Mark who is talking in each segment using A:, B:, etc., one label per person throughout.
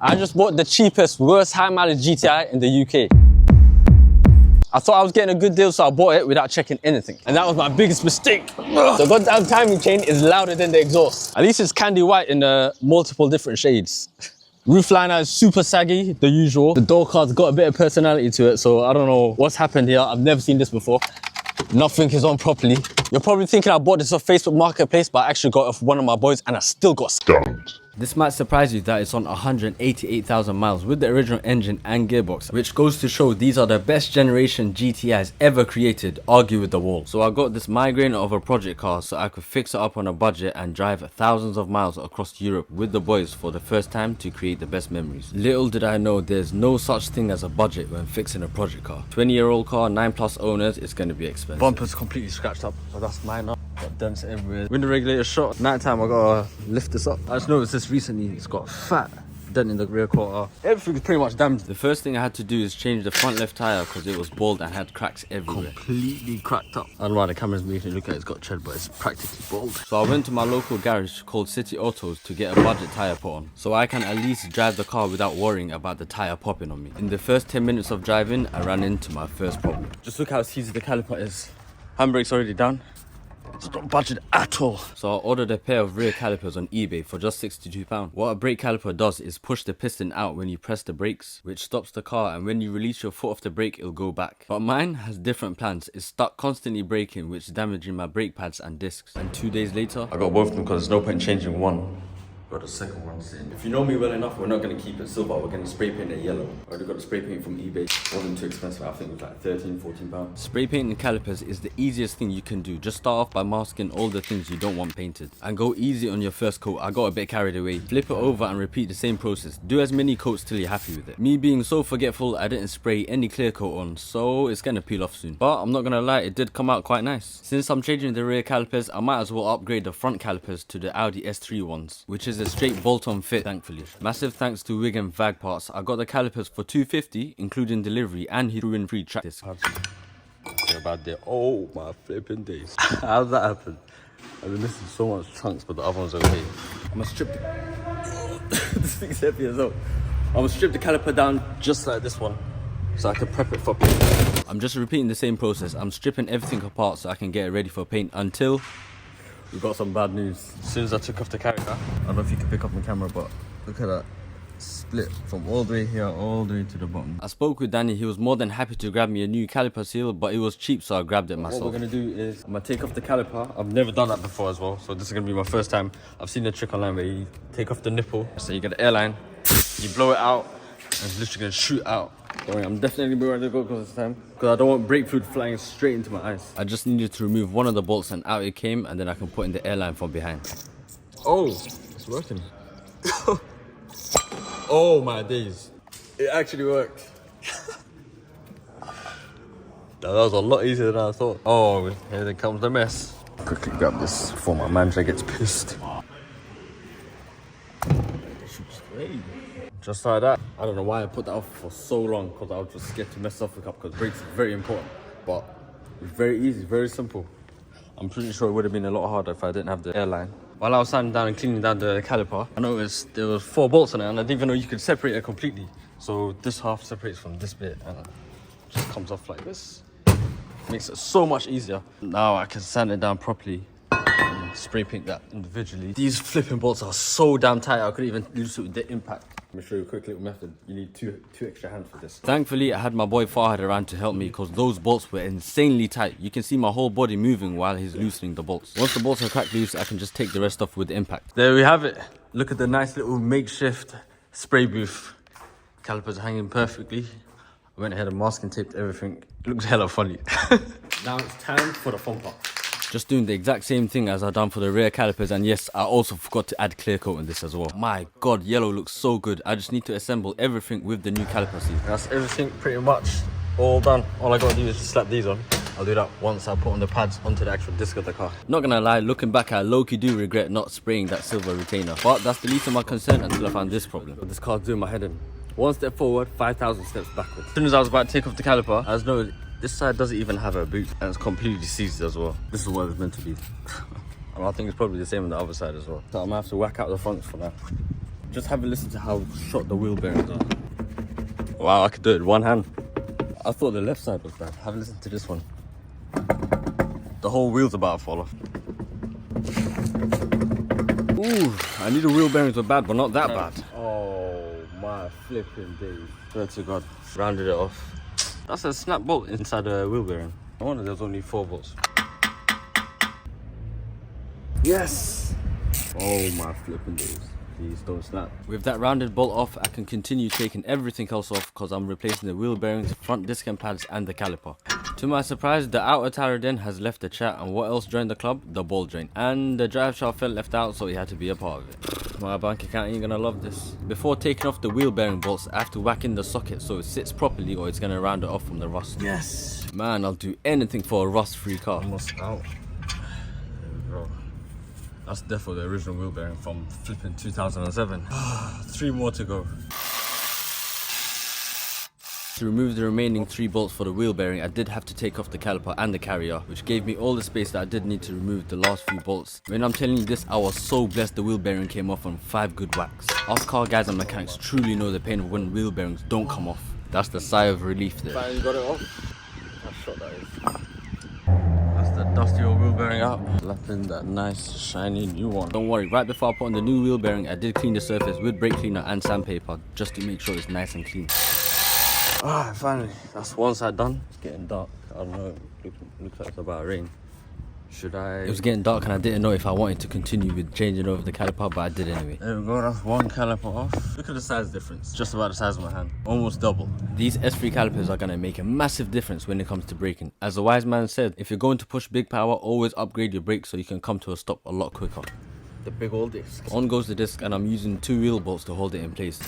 A: I just bought the cheapest, worst high mileage GTI in the UK. I thought I was getting a good deal, so I bought it without checking anything. And that was my biggest mistake. The goddamn timing chain is louder than the exhaust. At least it's candy white in multiple different shades. Roof liner is super saggy, the usual. The door card's got a bit of personality to it, so I don't know what's happened here. I've never seen this before. Nothing is on properly. You're probably thinking I bought this off Facebook Marketplace, but I actually got it off one of my boys and I still got scammed.
B: This might surprise you that it's on 188,000 miles with the original engine and gearbox, which goes to show these are the best generation GTIs ever created, argue with the wall. So I got this migraine of a project car so I could fix it up on a budget and drive thousands of miles across Europe with the boys for the first time to create the best memories. Little did I know there's no such thing as a budget when fixing a project car. 20-year-old car, 9+ owners, it's going to be expensive.
A: Bumper's completely scratched up, but that's minor. Got dents everywhere. Window regulator shot. Night time I gotta lift this up. I just noticed this recently, it's got a fat dent in the rear quarter. Everything's pretty much damaged.
B: The first thing I had to do is change the front left tyre because it was bald and had cracks everywhere.
A: Completely cracked up. I don't know why the camera's making it look like it's got tread, but it's practically bald.
B: So I went to my local garage called City Autos to get a budget tyre put on, so I can at least drive the car without worrying about the tyre popping on me. In the first 10 minutes of driving, I ran into my first problem.
A: Just look how easy the caliper is. Handbrake's already down. It's not budget at all.
B: So I ordered a pair of rear calipers on eBay for just £62. What a brake caliper does is push the piston out when you press the brakes, which stops the car, and when you release your foot off the brake, it'll go back. But mine has different plans. It's stuck constantly braking, which is damaging my brake pads and discs. And 2 days later,
A: I got both of them because there's no point in changing one. Got the second one sitting. If you know me well enough, we're not going to keep it silver, we're going to spray paint it yellow. I already got the spray paint from eBay. It wasn't too expensive, I think it was like £13–14.
B: Spray painting calipers is the easiest thing you can do. Just start off by masking all the things you don't want painted. And go easy on your first coat. I got a bit carried away. Flip it over and repeat the same process. Do as many coats till you're happy with it. Me being so forgetful, I didn't spray any clear coat on, so it's going to peel off soon. But I'm not going to lie, it did come out quite nice. Since I'm changing the rear calipers, I might as well upgrade the front calipers to the Audi S3 ones, which is a straight bolt-on fit, thankfully. Massive thanks to Wig and Vag Parts. I got the calipers for £250, including delivery, and he threw in free track disc.
A: About there. Oh my flipping days. How did that happen? I've been missing so much chunks, but the other one's okay. I'm gonna strip this thing's heavy as well. I'm gonna strip the caliper down just like this one, so I can prep it for paint.
B: I'm just repeating the same process. I'm stripping everything apart so I can get it ready for paint until
A: we got some bad news. As soon as I took off the carrier, I don't know if you can pick up on camera, but look at that split from all the way here all the way to the bottom.
B: I spoke with Danny. He was more than happy to grab me a new caliper seal, but it was cheap, so I grabbed it myself.
A: What we're gonna do is I'm gonna take off the caliper. I've never done that before as well, so this is gonna be my first time. I've seen the trick online where you take off the nipple, so you get the airline, you blow it out, and it's literally gonna shoot out. Don't worry, I'm definitely gonna be ready to go this time, because I don't want brake fluid flying straight into my eyes.
B: I just needed to remove one of the bolts and out it came, and then I can put in the airline from behind.
A: Oh, it's working. Oh my days. It actually worked. That was a lot easier than I thought. Oh, here comes the mess. Quickly grab this before my manager gets pissed. Just like that. I don't know why I put that off for so long, because I was just scared to mess up the cup, because brakes are very important. But it's very easy, very simple. I'm pretty sure it would have been a lot harder if I didn't have the airline. While I was standing down and cleaning down the caliper, I noticed there was 4 bolts on it, and I didn't even know you could separate it completely. So this half separates from this bit and it just comes off like this. Makes it so much easier. Now I can sand it down properly and spray paint that individually. These flipping bolts are so damn tight, I couldn't even use it with the impact. Let me show you a quick little method. You need two extra hands for this.
B: Thankfully, I had my boy Farhad around to help me because those bolts were insanely tight. You can see my whole body moving while he's loosening the bolts. Once the bolts are cracked loose, I can just take the rest off with the impact.
A: There we have it. Look at the nice little makeshift spray booth. Calipers are hanging perfectly. I went ahead and masking taped everything. It looks hella funny. Now it's time for the fun part.
B: Just doing the exact same thing as I done for the rear calipers, and yes, I also forgot to add clear coat in this as well. My god, yellow looks so good. I just need to assemble everything with the new caliper seal.
A: That's everything pretty much all done. All I gotta do is just slap these on. I'll do that once I put on the pads onto the actual disc of the car.
B: Not gonna lie, looking back, I low-key do regret not spraying that silver retainer, but that's the least of my concern until I found this problem.
A: This car's doing my head in. One step forward, 5,000 steps backwards. As soon as I was about to take off the caliper, I was noticed this side doesn't even have a boot, and it's completely seized as well. This is what it's meant to be. And I think it's probably the same on the other side as well. So I'm gonna have to whack out the fronts for now. Just have a listen to how short the wheel bearings are. Wow, I could do it with one hand. I thought the left side was bad. Have a listen to this one. The whole wheel's about to fall off.
B: Ooh, I knew the wheel bearings were bad, but not that bad.
A: Oh my flipping days. Swear to God. Rounded it off. That's a snap bolt inside the wheel bearing. I wonder there's only 4 bolts. Yes! Oh my flipping days. Please don't snap.
B: With that rounded bolt off, I can continue taking everything else off because I'm replacing the wheel bearings, front disc and pads and the caliper. To my surprise, the outer tire then has left the chat, and what else joined the club? The ball joint. And the drive shaft felt left out, so he had to be a part of it. My bank account ain't gonna love this. Before taking off the wheel bearing bolts, I have to whack in the socket so it sits properly or it's gonna round it off from the rust.
A: Yes!
B: Man, I'll do anything for a rust-free car.
A: Almost out. Bro. That's definitely the original wheel bearing from flipping 2007. 3 more to go.
B: To remove the remaining 3 bolts for the wheel bearing, I did have to take off the caliper and the carrier, which gave me all the space that I did need to remove the last few bolts. When I'm telling you this, I was so blessed the wheel bearing came off on 5 good whacks. Us car guys and mechanics truly know the pain of when wheel bearings don't come off. That's the sigh of relief there.
A: Finally got it off. How short that is. That's the dusty old wheel bearing out. Lapping that nice shiny new one.
B: Don't worry, right before I put on the new wheel bearing, I did clean the surface with brake cleaner and sandpaper just to make sure it's nice and clean.
A: Alright, finally. That's one side done. It's getting dark. I don't know. Looks like it's about to rain. Should I?
B: It was getting dark and I didn't know if I wanted to continue with changing over the caliper, but I did anyway.
A: There we go, that's one caliper off. Look at the size difference. Just about the size of my hand. Almost double.
B: These S3 calipers are going to make a massive difference when it comes to braking. As the wise man said, if you're going to push big power, always upgrade your brakes so you can come to a stop a lot quicker.
A: The big old disc.
B: On goes the disc and I'm using 2 wheel bolts to hold it in place.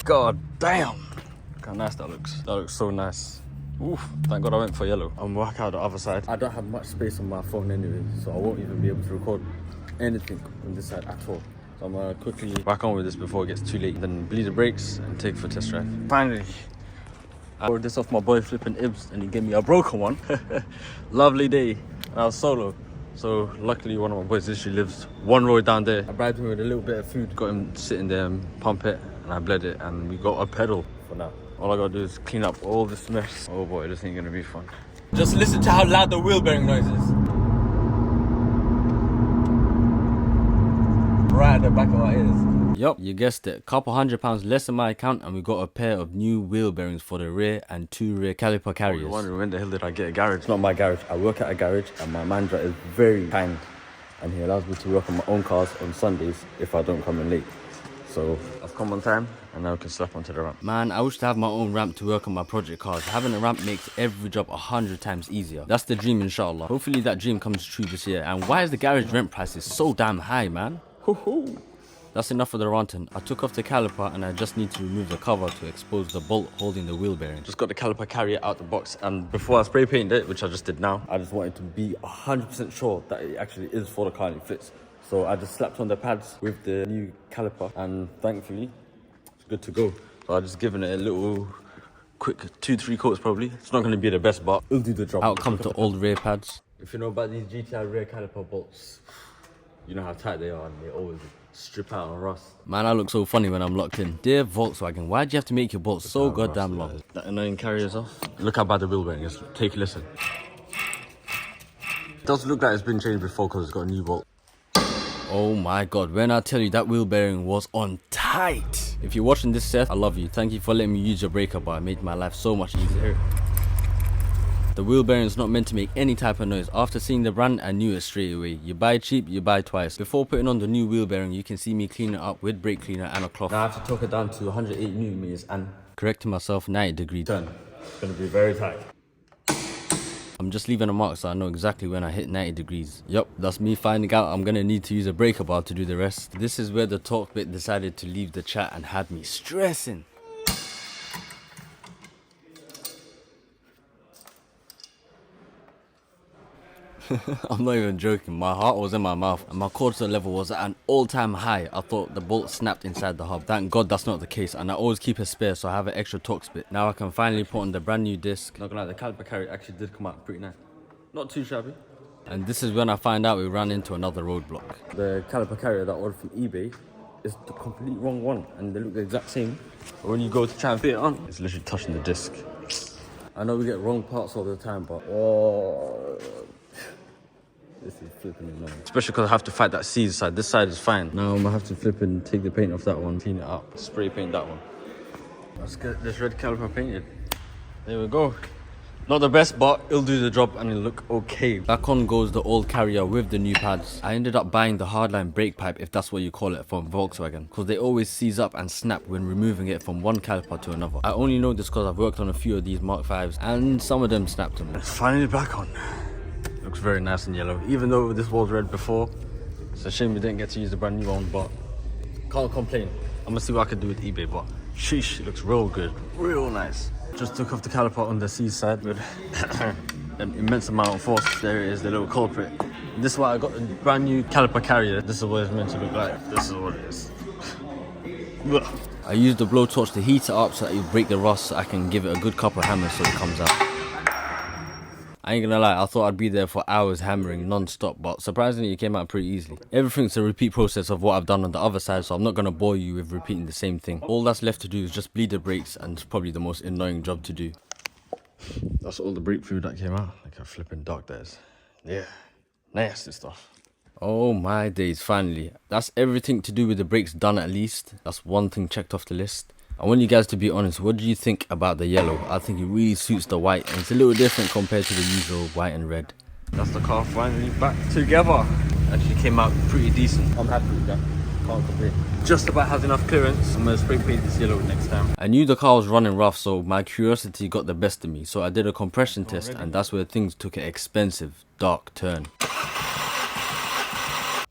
A: God damn. Look how nice that looks. That looks so nice. Oof, thank God I went for yellow. I'm working out the other side. I don't have much space on my phone anyway, so I won't even be able to record anything on this side at all. So I'm gonna quickly back on with this before it gets too late. Then bleed the brakes and take it for a test drive. Finally, I ordered this off my boy flipping Ibs and he gave me a broken one. Lovely day. And I was solo. So luckily one of my boys literally lives 1 road down there. I bribed him with a little bit of food, got him sitting there and pump it, and I bled it, and we got a pedal for now. All I gotta do is clean up all this mess. Oh boy, this ain't gonna be fun. Just listen to how loud the wheel bearing noise is. Right at the back of my ears.
B: Yup, you guessed it. Couple £100 less in my account and we got a pair of new wheel bearings for the rear and 2 rear caliper carriers.
A: You're wondering when the hell did I get a garage? It's not my garage. I work at a garage and my manager is very kind and he allows me to work on my own cars on Sundays if I don't come in late. So I've come on time and now I can slap onto the ramp.
B: Man, I wish to have my own ramp to work on my project cars. Having a ramp makes every job 100 times easier. That's the dream, inshallah. Hopefully that dream comes true this year. And why is the garage rent prices so damn high, man?
A: Hoo-hoo.
B: That's enough of the ranting. I took off the caliper and I just need to remove the cover to expose the bolt holding the wheel bearing.
A: Just got the caliper carrier out the box, and before I spray painted it, which I just did now, I just wanted to be 100% sure that it actually is for the car and it fits. So I just slapped on the pads with the new caliper and thankfully it's good to go. So I just given it a little quick 2-3 coats probably. It's not going to be the best, but it'll do the job.
B: Out come the old rear pads.
A: If you know about these GTI rear caliper bolts, you know how tight they are and they always strip out and rust.
B: Man, I look so funny when I'm locked in. Dear Volkswagen, why'd you have to make your bolts so goddamn long?
A: That annoying carrier's off. Look how bad the wheel bearing is. Take a listen. It does look like it's been changed before because it's got a new bolt.
B: Oh my god, when I tell you that wheel bearing was on tight. If you're watching this, Seth, I love you. Thank you for letting me use your breaker bar. It made my life so much easier. The wheel bearing is not meant to make any type of noise. After seeing the brand, I knew it straight away. You buy cheap, you buy twice. Before putting on the new wheel bearing, you can see me clean it up with brake cleaner and a cloth.
A: Now I have to torque it down to 108 newton meters and
B: correcting myself, 90 degrees.
A: turn. It's going to be very tight.
B: I'm just leaving a mark so I know exactly when I hit 90 degrees. Yup, that's me finding out I'm gonna need to use a breaker bar to do the rest. This is where the talk bit decided to leave the chat and had me stressing. I'm not even joking, my heart was in my mouth and my cortisol level was at an all-time high. I thought the bolt snapped inside the hub. Thank God that's not the case, and I always keep a spare so I have an extra Torx bit. Now I can finally put on the brand new disc.
A: Not gonna lie, the caliper carrier actually did come out pretty nice. Not too shabby.
B: And this is when I find out we ran into another roadblock.
A: The caliper carrier that I ordered from eBay it's the complete wrong one, and they look the exact same. But when you go to try and fit it on, it's literally touching the disc. I know we get wrong parts all the time, but this is flipping annoying. Especially because I have to fight that C side. This side is fine. Now I'm gonna have to flip and take the paint off that one, clean it up, spray paint that one. Let's get this red caliper painted. There we go. Not the best, but it'll do the job and it'll look okay.
B: Back on goes the old carrier with the new pads. I ended up buying the hardline brake pipe, if that's what you call it, from Volkswagen, because they always seize up and snap when removing it from one caliper to another. I only know this because I've worked on a few of these Mark 5s and some of them snapped them.
A: It's finally back on. Looks very nice and yellow. Even though this was red before, it's a shame we didn't get to use the brand new one, but can't complain. I'm gonna see what I can do with eBay, but sheesh, it looks real good, real nice. Just took off the caliper on the C side with an immense amount of force. There it is, the little culprit. This is why I got a brand new caliper carrier. This is what it's meant to look like. This is what it is.
B: I used the blowtorch to heat it up so that you break the rust, so I can give it a good couple of hammers so it comes out. I ain't gonna lie, I thought I'd be there for hours hammering non-stop, but surprisingly it came out pretty easily. Everything's a repeat process of what I've done on the other side, so I'm not gonna bore you with repeating the same thing. All that's left to do is just bleed the brakes, and it's probably the most annoying job to do.
A: That's all the brake fluid that came out. Like a flipping dog there's. Yeah, nasty stuff.
B: Oh my days, finally. That's everything to do with the brakes done at least. That's one thing checked off the list. I want you guys to be honest, what do you think about the yellow? I think it really suits the white, and it's a little different compared to the usual white and red.
A: That's the car finally back together. Actually came out pretty decent. I'm happy with that. Can't complain. Just about has enough clearance. I'm gonna spray paint this yellow next time.
B: I knew the car was running rough, so my curiosity got the best of me. So I did a compression test, and that's where things took an expensive, dark turn.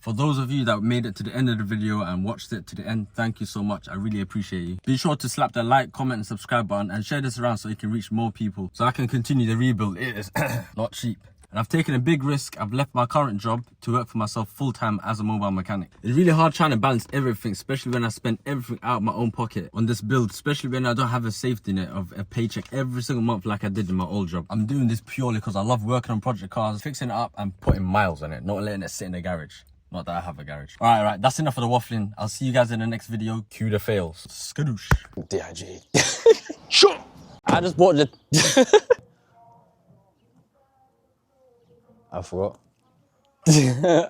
B: For those of you that made it to the end of the video and watched it to the end, thank you so much. I really appreciate you. Be sure to slap the like, comment and subscribe button and share this around so it can reach more people, so I can continue the rebuild. It is not cheap. And I've taken a big risk. I've left my current job to work for myself full-time as a mobile mechanic. It's really hard trying to balance everything, especially when I spend everything out of my own pocket on this build, especially when I don't have a safety net of a paycheck every single month like I did in my old job. I'm doing this purely because I love working on project cars, fixing it up and putting miles on it, not letting it sit in the garage. Not that I have a garage. Alright, that's enough of the waffling. I'll see you guys in the next video. Cue the fails. Skadoosh.
A: DIG. Sure.
B: I just bought the...
A: I forgot.